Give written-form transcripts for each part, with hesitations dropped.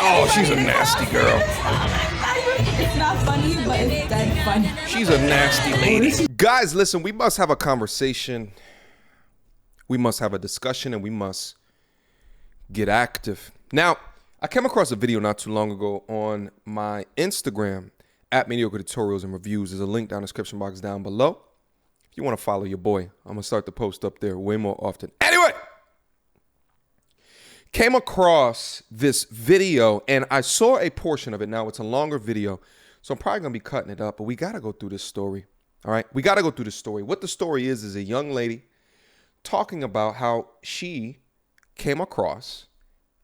Oh, she's a nasty girl. It's not funny, but it's dead funny. She's a nasty lady. Guys, listen, we must have a conversation. We must have a discussion, and we must get active. Now, I came across a video not too long ago on my Instagram at Mediocre Tutorials and Reviews. There's a link down in the description box down below. If you want to follow your boy, I'm going to start the post up there way more often. Anyway, came across this video, and I saw a portion of it. Now, it's a longer video, so I'm probably going to be cutting it up, but we got to go through this story, all right? We got to go through this story. What the story is a young lady talking about how she came across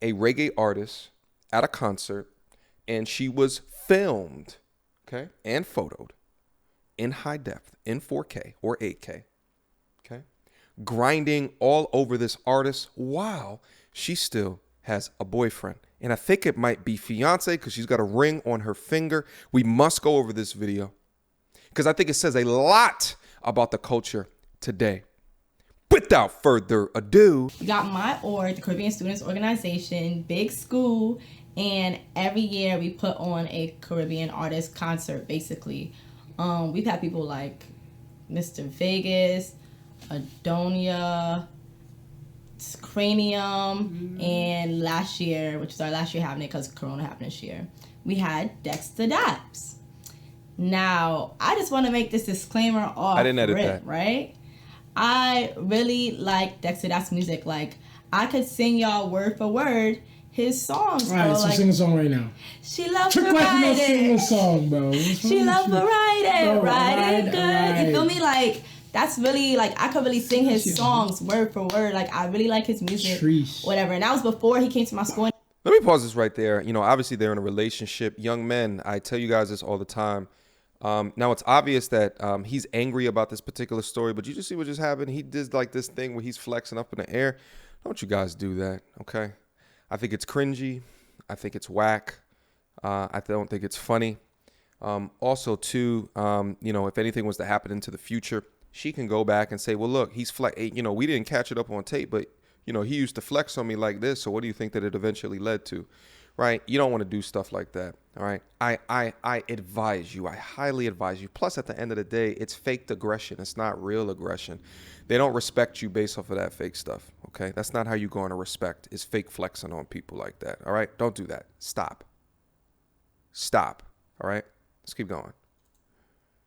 a reggae artist at a concert, and she was filmed, okay, and photoed in high def, in 4K or 8K, okay, grinding all over this artist while she still has a boyfriend. And I think it might be fiance because she's got a ring on her finger. We must go over this video because I think it says a lot about the culture today. Without further ado, We got my org, the Caribbean Students Organization, big school, and every year we put on a Caribbean artist concert, basically. We've had people like Mr. Vegas, Adonia, Cranium, and last year, which is our last year having it because Corona happened this year, we had Dexter Daps. Now, I just want to make this disclaimer off I didn't edit rip, that. right? I really like Dexter Daps music. Like, I could sing y'all word for word his songs. All right, so like, sing a song right now. She loves Trick like you not singing variety. a song, bro. She loves variety. Bro, Riding good. right. You feel me? Like, that's really, like, I could really sing his songs word for word. Like, I really like his music. Trees. Whatever. And that was before he came to my school. let me pause this right there. You know, obviously they're in a relationship. Young men, I tell you guys this all the time. Now it's obvious that he's angry about this particular story, but you just see what just happened. He did like this thing where he's flexing up in the air. Don't you guys do that, okay? I think it's cringy. I think it's whack. I don't think it's funny. Also, too, you know, if anything was to happen into the future, she can go back and say, well, look, he's you know, we didn't catch it up on tape, but, you know, he used to flex on me like this. So what do you think that it eventually led to? Right? You don't want to do stuff like that. All right. I advise you. I highly advise you. Plus, at the end of the day, it's faked aggression. It's not real aggression. They don't respect you based off of that fake stuff. Okay. That's not how you go on to respect is fake flexing on people like that. All right. Don't do that. Stop. All right. Let's keep going.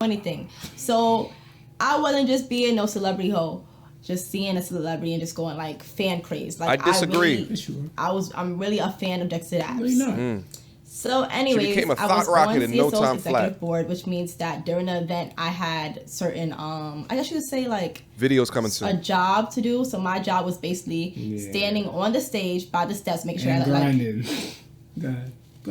Anything. So I wasn't just being no celebrity hoe. Just seeing a celebrity and just going like fan craze. Like I disagree. I'm really a fan of Dexter Daps. No, you're not. So anyways, became a I thought was rocket on in no CSO's time executive flat. board, which means that during the event I had certain I guess you would say like Videos coming a soon. job to do. So my job was basically standing on the stage by the steps, making sure And that like grinding. Go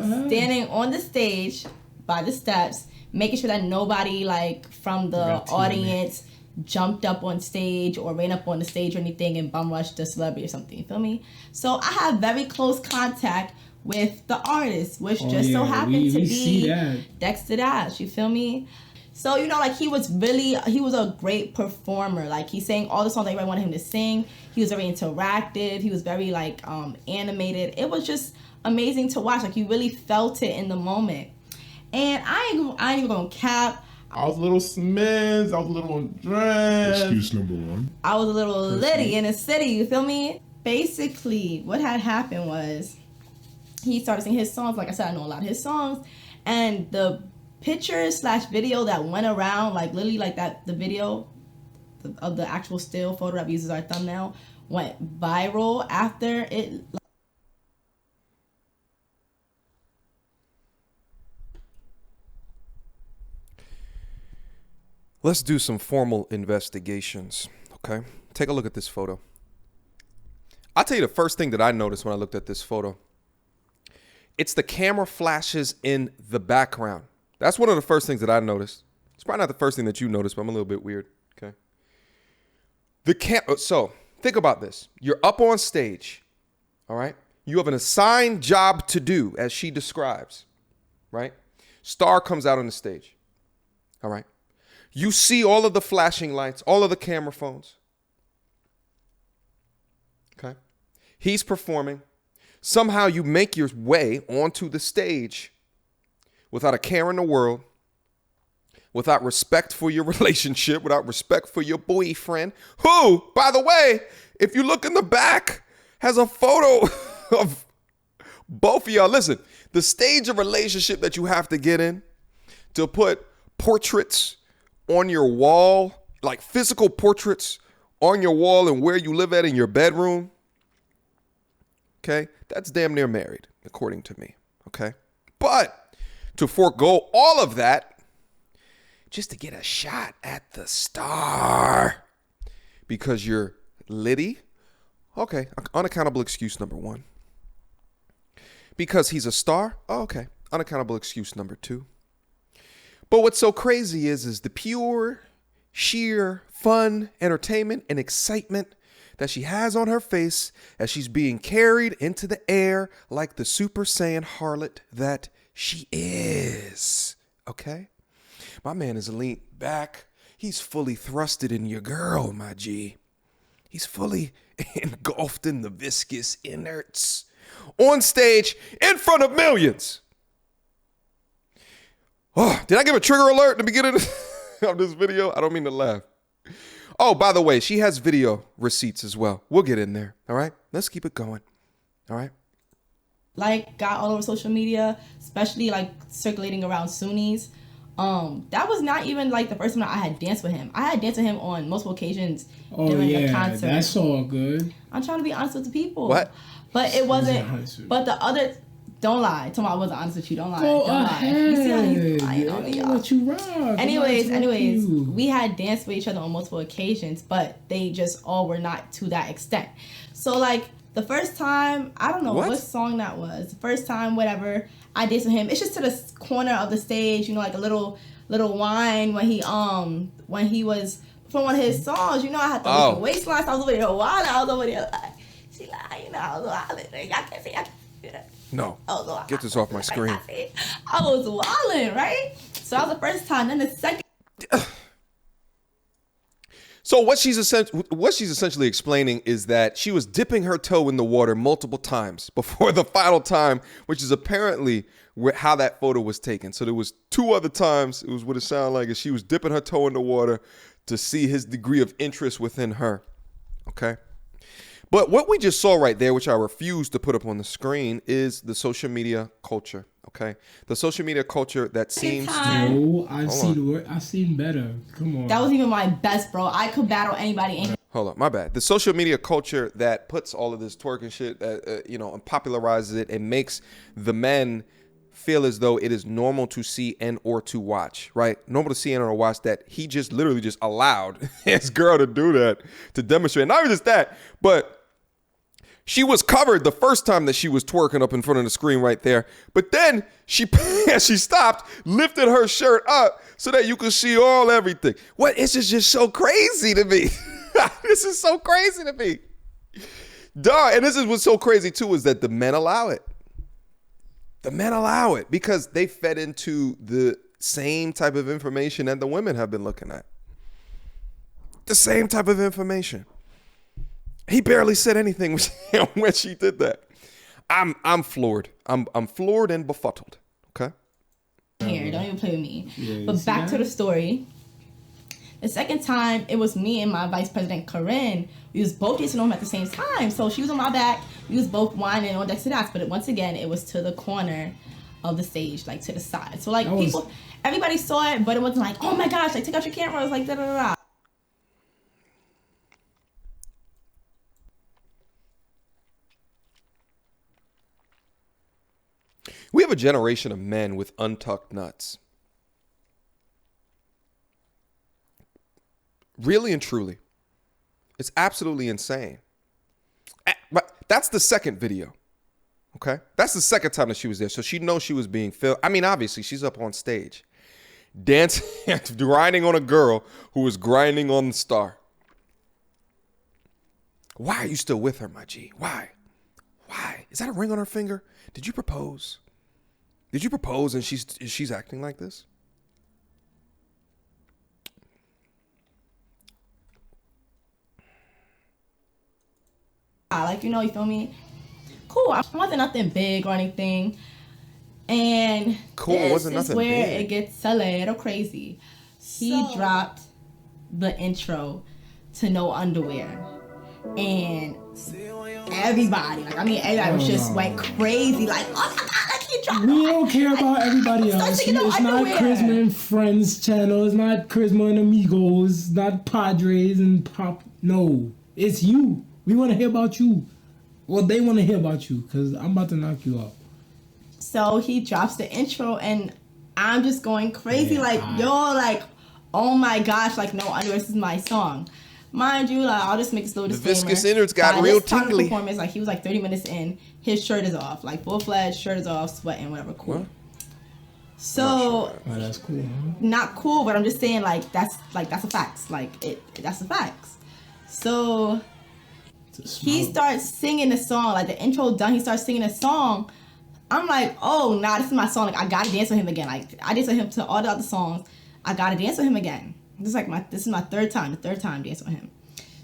ahead. standing on the stage by the steps, making sure that nobody like from the Got to, audience jumped up on stage or ran up on the stage or anything and bum rushed the celebrity or something. You feel me? So I have very close contact with the artist, which just so happened to see be that. Dexter Dash. You feel me? So, you know, like he was a great performer. Like he sang all the songs that everybody wanted him to sing. He was very interactive. He was very like animated. It was just amazing to watch. Like you really felt it in the moment. And I ain't even gonna cap. I was a little smiz, I was a little undressed. Excuse number one. I was a little litty in the city, you feel me? Basically, what had happened was he started singing his songs. Like I said, I know a lot of his songs. And the picture/video that went around, like literally like that, the video of the actual still photo that we use as our thumbnail went viral after it. Let's do some formal investigations, okay? Take a look at this photo. I'll tell you the first thing that I noticed when I looked at this photo. It's the camera flashes in the background. That's one of the first things that I noticed. It's probably not the first thing that you noticed, but I'm a little bit weird, okay? So, think about this. You're up on stage, all right? You have an assigned job to do, as she describes, right? Star comes out on the stage, all right? You see all of the flashing lights, all of the camera phones. Okay. He's performing. Somehow you make your way onto the stage without a care in the world, without respect for your relationship, without respect for your boyfriend, who, by the way, if you look in the back, has a photo of both of y'all. Listen, the stage of relationship that you have to get in to put portraits on your wall, like physical portraits on your wall and where you live at in your bedroom, okay, that's damn near married, according to me, okay? But to forego all of that just to get a shot at the star because you're litty, okay, unaccountable excuse number one. Because he's a star, oh, okay, unaccountable excuse number two. But what's so crazy is the pure, sheer fun, entertainment, and excitement that she has on her face as she's being carried into the air like the Super Saiyan harlot that she is. Okay? My man is leaned back. He's fully thrusted in your girl, my G. He's fully engulfed in the viscous inerts. On stage, in front of millions. Oh, did I give a trigger alert at the beginning of this video? I don't mean to laugh. Oh, by the way, she has video receipts as well. We'll get in there. All right? Let's keep it going. All right? Like, got all over social media, especially like circulating around Sunnis. That was not even like the first time I had danced with him. I had danced with him on multiple occasions during the concert. That's all good. I'm trying to be honest with the people. What? But it wasn't. But the other, don't lie. Tell me I wasn't honest with you. Don't lie. Go don't ahead. lie. You see how he's lying on me, y'all. Let you rock. Anyways, we had danced with each other on multiple occasions, but they just all were not to that extent. So like the first time, I don't know what song that was. The first time, whatever, I danced with him. It's just to the corner of the stage, you know, like a little wine when he was for one of his songs. You know, I had to look at waistline. So I was over there wild. I was over there like, she like, you know, I was wild. Like, I can't see that. No. Get this off my screen. I was wilding, right? So that was the first time. Then the second. So what she's essentially explaining is that she was dipping her toe in the water multiple times before the final time, which is apparently how that photo was taken. So there was two other times. It was what it sounded like, is she was dipping her toe in the water to see his degree of interest within her. Okay. But what we just saw right there, which I refuse to put up on the screen, is the social media culture. Okay, the social media culture that seems to. No, I've seen better. Come on. That was even my best, bro. I could battle anybody. Hold on, my bad. The social media culture that puts all of this twerking shit, and popularizes it and makes the men feel as though it is normal to see and or to watch, right? Normal to see and or watch that he just literally just allowed his girl to do that, to demonstrate. Not even just that, but she was covered the first time that she was twerking up in front of the screen right there. But then she stopped, lifted her shirt up so that you could see everything. What? This is just so crazy to me. This is so crazy to me. Duh. And this is what's so crazy too, is that the men allow it. The men allow it because they fed into the same type of information that the women have been looking at. The same type of information. He barely said anything when she did that. I'm floored. I'm floored and befuddled. Okay. Here, don't even play with me. Yeah, but back to the story. The second time, it was me and my vice president, Corinne. We was both dancing on him at the same time. So she was on my back. We was both whining on decks to decks. But once again, it was to the corner of the stage, like to the side. So like everybody saw it, but it wasn't like, oh my gosh, like take out your camera. It was like da da da. We have a generation of men with untucked nuts. Really and truly. It's absolutely insane. But that's the second video. Okay? That's the second time that she was there. So she knows she was being filmed. I mean, obviously, she's up on stage. Dancing, grinding on a girl who was grinding on the star. Why are you still with her, my G? Why? Why? Is that a ring on her finger? Did you propose? Did you propose and she's acting like this? Like, you know, you feel me? cool. It wasn't nothing big or anything. And Cool, this wasn't is nothing where big. it gets a little crazy. He dropped the intro to No Underwear. And everybody, everybody was just went crazy. Like, oh my God, like he dropped We don't care about everybody else. It's not Charisma and Friends channel. It's not Charisma and Amigos. Not Padres and Pop. No, it's you. We want to hear about you. Well, they want to hear about you because I'm about to knock you out. So he drops the intro and I'm just going crazy. Oh my gosh, like No Underwear, this is my song. Mind you, like, I'll just make this little The disclaimer. viscous innards got By real this time of tingly. performance, like he was like 30 minutes in, his shirt is off, like full-fledged, shirt is off, sweating, whatever, cool. What? So Oh, that's cool. Huh? not cool, but I'm just saying that's a fact. That's a fact. So he starts singing the song, like the intro done, he starts singing a song. I'm like, oh nah, this is my song. Like I gotta dance with him again. Like I dance with him to all the other songs. I gotta dance with him again. This is my third time dancing with him.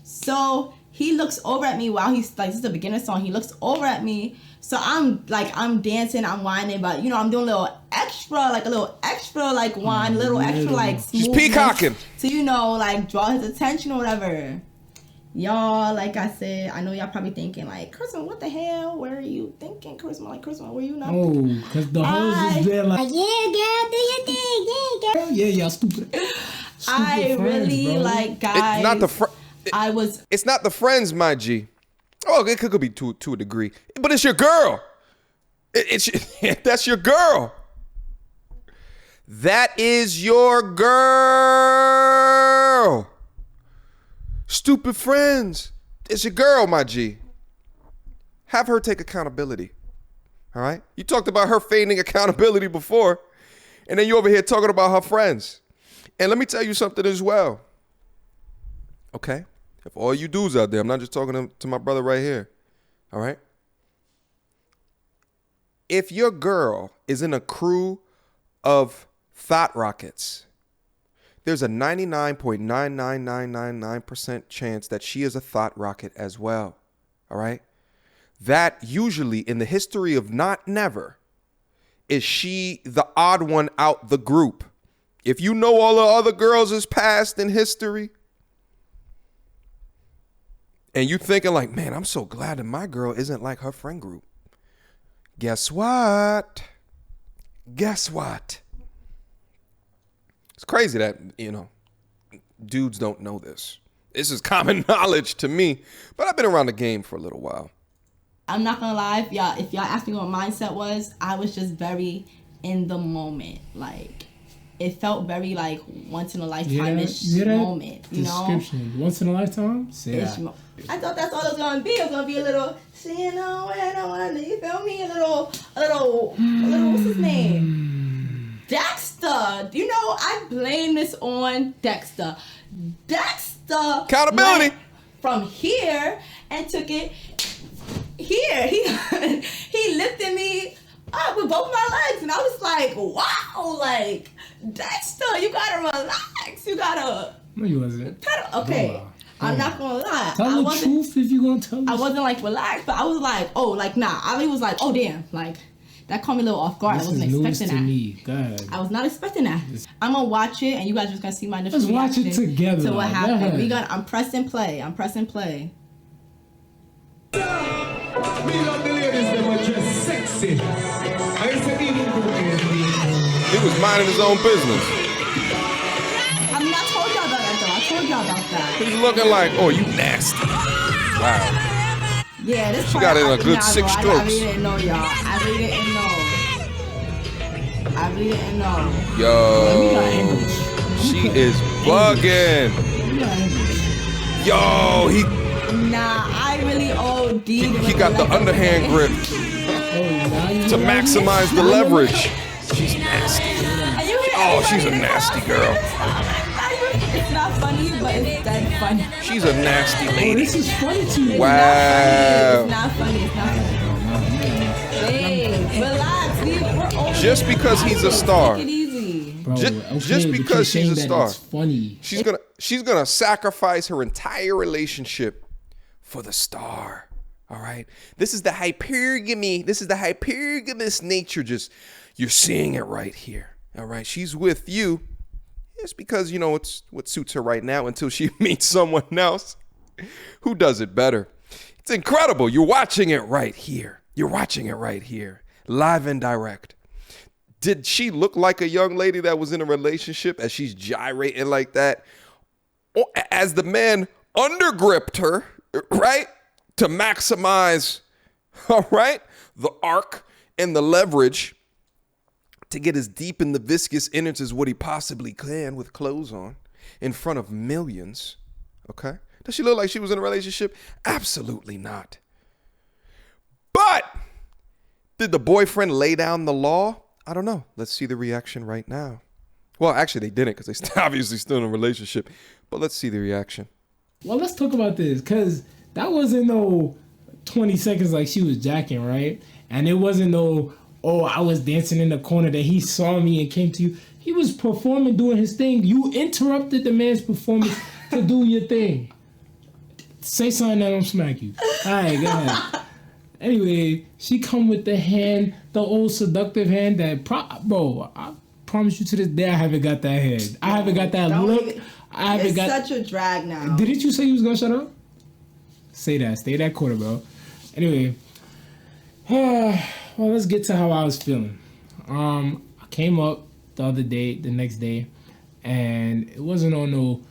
So he looks over at me while he's like, this is the beginning of the song. He looks over at me. So I'm dancing, I'm whining, but I'm doing a little extra whine, little extra like smooth. She's peacocking. To like draw his attention or whatever. Y'all, like I said, I know y'all probably thinking like, Charisma, what the hell? Where are you thinking, Charisma? Like, Charisma, were you not? Oh, because the hoes is there like, yeah, girl, do your thing, yeah, girl. Yeah, y'all stupid. I friends, really bro. like guys. It's not the It's not the friends, my G. Oh, it could be to a degree, but it's your girl. That's your girl. That is your girl. Stupid friends. It's your girl, my G. Have her take accountability. All right? You talked about her feigning accountability before, and then you over here talking about her friends. And let me tell you something as well. Okay? If all you dudes out there, I'm not just talking to my brother right here. All right? If your girl is in a crew of thought rockets, there's a 99.99999% chance that she is a thought rocket as well. All right? That usually in the history of not never is she the odd one out the group. If you know all the other girls is past in history and you thinking like, man, I'm so glad that my girl isn't like her friend group. Guess what? Guess what? It's crazy that, dudes don't know this. This is common knowledge to me, but I've been around the game for a little while. I'm not gonna lie, if y'all asked me what my mindset was, I was just very in the moment. Like, it felt very like once in a lifetime-ish moment, you know? Description. Once in a lifetime? Say that. I thought that's all it was gonna be. It was gonna be a little, you feel me? A little, what's his name? Dexter. I blame this on Dexter. Dexter Accountability. went from here and took it here. He lifted me up with both my legs, and I was like, wow, like, Dexter, you gotta relax. You gotta. No, you wasn't. Okay. No. I'm not gonna lie. Tell the truth if you're gonna tell the I wasn't like relaxed, but I was like, oh, like nah. I really was like, oh damn, like that caught me a little off guard. This I wasn't is news expecting to that. me. Go ahead. I was not expecting that. I'm gonna watch it, and you guys are just gonna see my initial Let's watch reaction it together. to what Go happened. ahead. I'm pressing play. Me love the ladies, they were just sexy. I said even He was minding his own business. I'm not told y'all about that though. I told y'all about that. He's looking like, oh, you nasty. Wow. Yeah, this She part, got it in a good nah, 6 bro, I strokes. really didn't know, y'all. I really didn't know. We got Yo, angles. she is bugging. We got angles. Yo, Nah, I really OD'd. he got the underhand grip Oh, now you to maximize the leverage. She's nasty. Oh, she's a nasty girl. It's not funny, but it's dead funny. She's a nasty Oh, lady. this is funny to you. Wow. It's not funny. Hey, relax. We're over Just because he's a star. Take it easy. Bro, Just but because you're she's saying a that star. It's funny. She's gonna sacrifice her entire relationship for the star. All right. This is the hypergamy. This is the hypergamous nature. Just, you're seeing it right here. All right. She's with you. It's because, you know, it's what suits her right now until she meets someone else who does it better. It's incredible. You're watching it right here. You're watching it right here. Live and direct. Did she look like a young lady that was in a relationship as she's gyrating like that? Or as the man undergripped her, right? To maximize, all right, the arc and the leverage to get as deep in the viscous innards as what he possibly can with clothes on in front of millions, okay? Does she look like she was in a relationship? Absolutely not. But did the boyfriend lay down the law? I don't know. Let's see the reaction right now. Well, actually, they didn't because they obviously still in a relationship. But let's see the reaction. Well, let's talk about this because that wasn't no 20 seconds like she was jacking, right? And it wasn't no, oh, I was dancing in the corner that he saw me and came to you. He was performing, doing his thing. You interrupted the man's performance to do your thing. Say something that don't smack you. All right, go ahead. Anyway, she come with the hand, the old seductive hand that, bro, I promise you to this day I haven't got that hand. I haven't got that look. I haven't got. It's such a drag now. Didn't you say you was gonna shut up? Say that. Stay that quarter, bro. Anyway, well, let's get to how I was feeling. I came up the next day, and it wasn't on no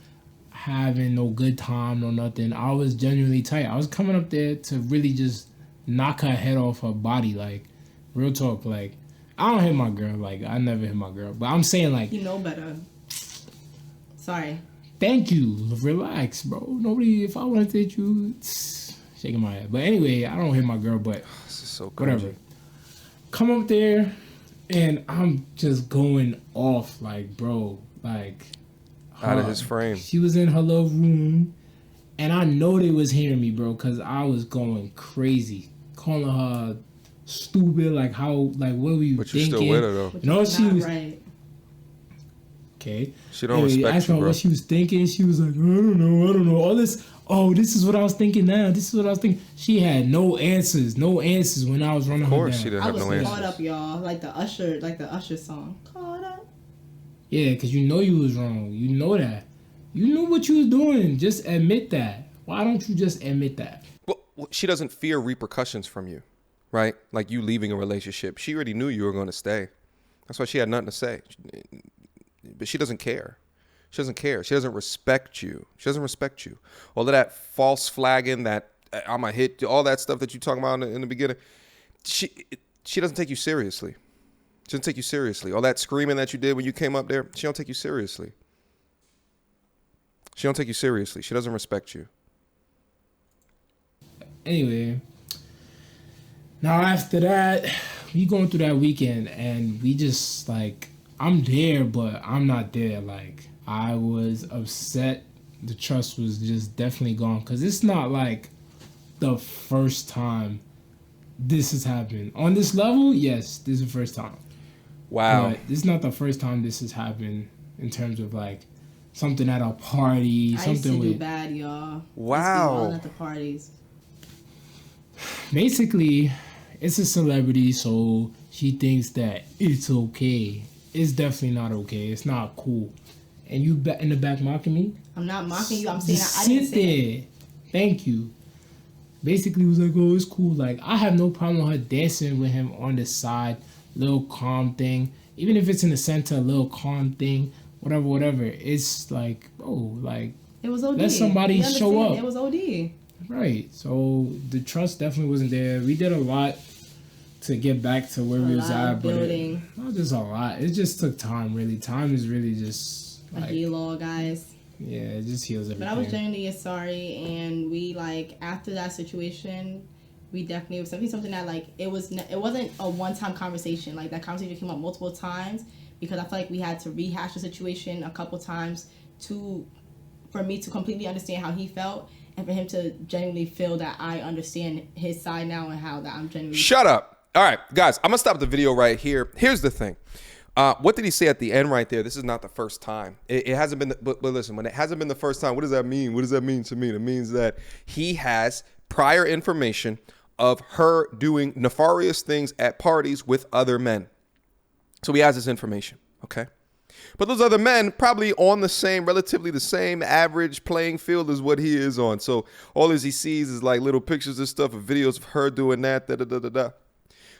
having no good time, no nothing. I was genuinely tight. I was coming up there to really just knock her head off her body, like, real talk. Like, I don't hit my girl. Like, I never hit my girl. But I'm saying, like, you know better. Sorry. Thank you. Relax, bro. Nobody, if I wanted to hit you, shaking my head. But anyway, I don't hit my girl, but This is so whatever. Come up there, and I'm just going off, like, bro, like, out of his frame. She was in her little room, and I know they was hearing me, bro, because I was going crazy, calling her stupid, like, how, like, what were you but thinking? But you still with her, though. You know, she was... Right. Okay. She don't respect asked you, her bro. what she was thinking. She was like, I don't know. All this, this is what I was thinking now. This is what I was thinking. She had no answers when I was running her down. Of course she didn't have no answers. I was caught up, y'all. Like the Usher song. Caught up. Yeah, because you know you was wrong. You know that. You knew what you was doing. Just admit that. Why don't you just admit that? Well, she doesn't fear repercussions from you, right? Like you leaving a relationship. She already knew you were going to stay. That's why she had nothing to say. But she doesn't care. She doesn't care. She doesn't respect you. She doesn't respect you. All of that false flagging, that I'm a hit, all that stuff that you talking about in the beginning, she doesn't take you seriously. She doesn't take you seriously. All that screaming that you did when you came up there, she don't take you seriously. She don't take you seriously. She doesn't respect you. Anyway, now after that, we going through that weekend, and we just, like, I'm there, but I'm not there. Like, I was upset. The trust was just definitely gone. Because it's not like the first time this has happened. On this level, yes, this is the first time. Wow. But this is not the first time this has happened in terms of, like, something at a party. I something used to with... do bad, y'all. Wow. All at the parties. Basically, it's a celebrity, so she thinks that it's okay. It's definitely not okay. It's not cool. And you in the back mocking me? I'm not mocking you. I'm saying Just I didn't sit say there. Thank you. Basically, it was like, oh, it's cool. Like, I have no problem with her dancing with him on the side. Little calm thing. Even if it's in the center, a little calm thing. Whatever. It's like, oh, like, it was OD. let somebody show up. It was OD. Right. So the trust definitely wasn't there. We did a lot to get back to where we was at, but not just a lot. It just took time, really. Time is really just a like, heal, guys. Yeah, it just heals everything. But I was genuinely sorry, and we, like, after that situation, we definitely, it was something that, like, it wasn't a one-time conversation. Like, that conversation came up multiple times because I feel like we had to rehash the situation a couple times for me to completely understand how he felt, and for him to genuinely feel that I understand his side now and how that I'm genuinely... Shut up. All right, guys, I'm going to stop the video right here. Here's the thing. What did he say at the end right there? This is not the first time. It hasn't been, but listen, when it hasn't been the first time, what does that mean? What does that mean to me? It means that he has prior information of her doing nefarious things at parties with other men. So he has this information, okay? But those other men probably on the same, relatively the same average playing field as what he is on. So all as he sees is like little pictures and stuff of videos of her doing that, da-da-da-da-da.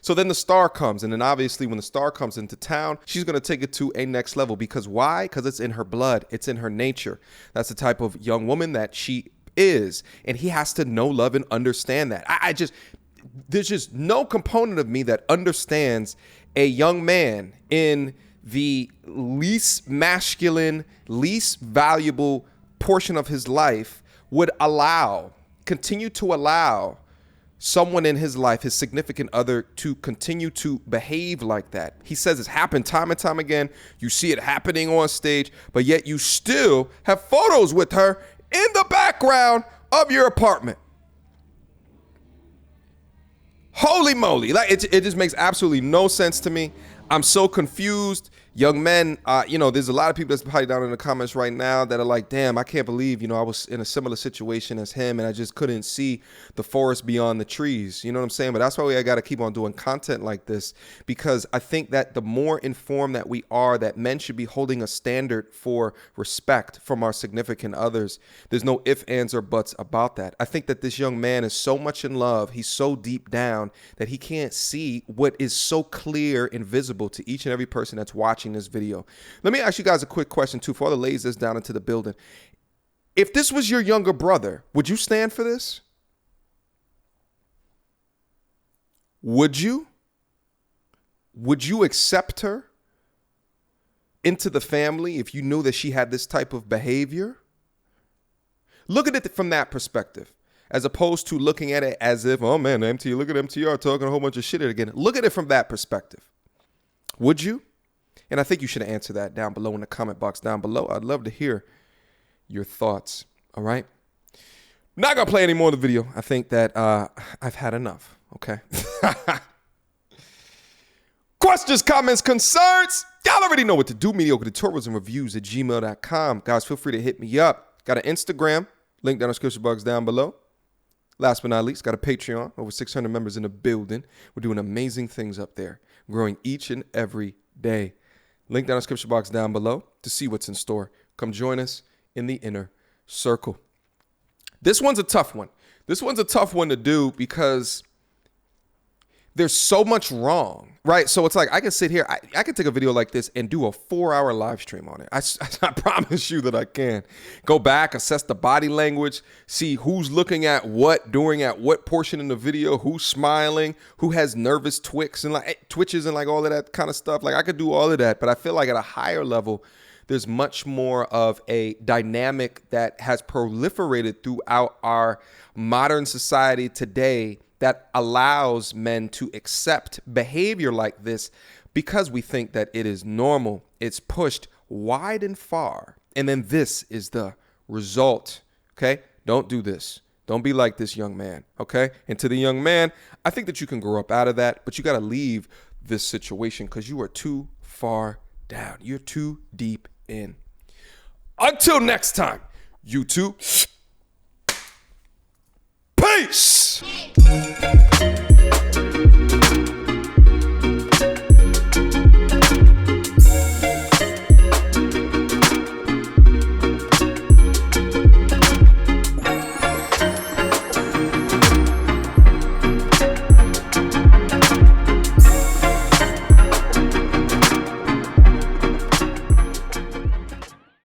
So then the star comes, and then obviously when the star comes into town, she's going to take it to a next level. Because why? Because it's in her blood. It's in her nature. That's the type of young woman that she is. And he has to know, love, and understand that. There's just no component of me that understands a young man in the least masculine, least valuable portion of his life would continue to allow someone in his life, his significant other, to continue to behave like that. He says it's happened time and time again. You see it happening on stage, but yet you still have photos with her in the background of your apartment. Holy moly. Like it just makes absolutely no sense to me. I'm so confused. Young men, there's a lot of people that's probably down in the comments right now that are like, damn, I can't believe, I was in a similar situation as him and I just couldn't see the forest beyond the trees. You know what I'm saying? But that's why I got to keep on doing content like this, because I think that the more informed that we are, that men should be holding a standard for respect from our significant others. There's no ifs, ands, or buts about that. I think that this young man is so much in love. He's so deep down that he can't see what is so clear and visible to each and every person that's watching this video. Let me ask you guys a quick question too, for all the ladies that's down into the building. If this was your younger brother, would you stand for this? Would you? Would you accept her into the family if you knew that she had this type of behavior? Look at it from that perspective, as opposed to looking at it as if, oh man, look at MTR talking a whole bunch of shit again. Look at it from that perspective. Would you? And I think you should answer that down below in the comment box down below. I'd love to hear your thoughts. All right. Not going to play any more of the video. I think that I've had enough. Okay. Questions, comments, concerns. Y'all already know what to do. Mediocre tutorials and reviews at gmail.com. Guys, feel free to hit me up. Got an Instagram. Link down in the description box down below. Last but not least, got a Patreon. Over 600 members in the building. We're doing amazing things up there. Growing each and every day. Link down in the description box down below to see what's in store. Come join us in the inner circle. This one's a tough one. This one's a tough one to do because there's so much wrong, right? So it's like I can sit here, I can take a video like this and do a 4-hour live stream on it. I promise you that I can. Go back, assess the body language, see who's looking at what, during at what portion in the video, who's smiling, who has nervous twitches and like all of that kind of stuff. Like I could do all of that, but I feel like at a higher level, there's much more of a dynamic that has proliferated throughout our modern society today that allows men to accept behavior like this because we think that it is normal. It's pushed wide and far. And then this is the result. Okay? Don't do this. Don't be like this young man. Okay? And to the young man, I think that you can grow up out of that, but you got to leave this situation because you are too far down. You're too deep in. Until next time, YouTube. Peace.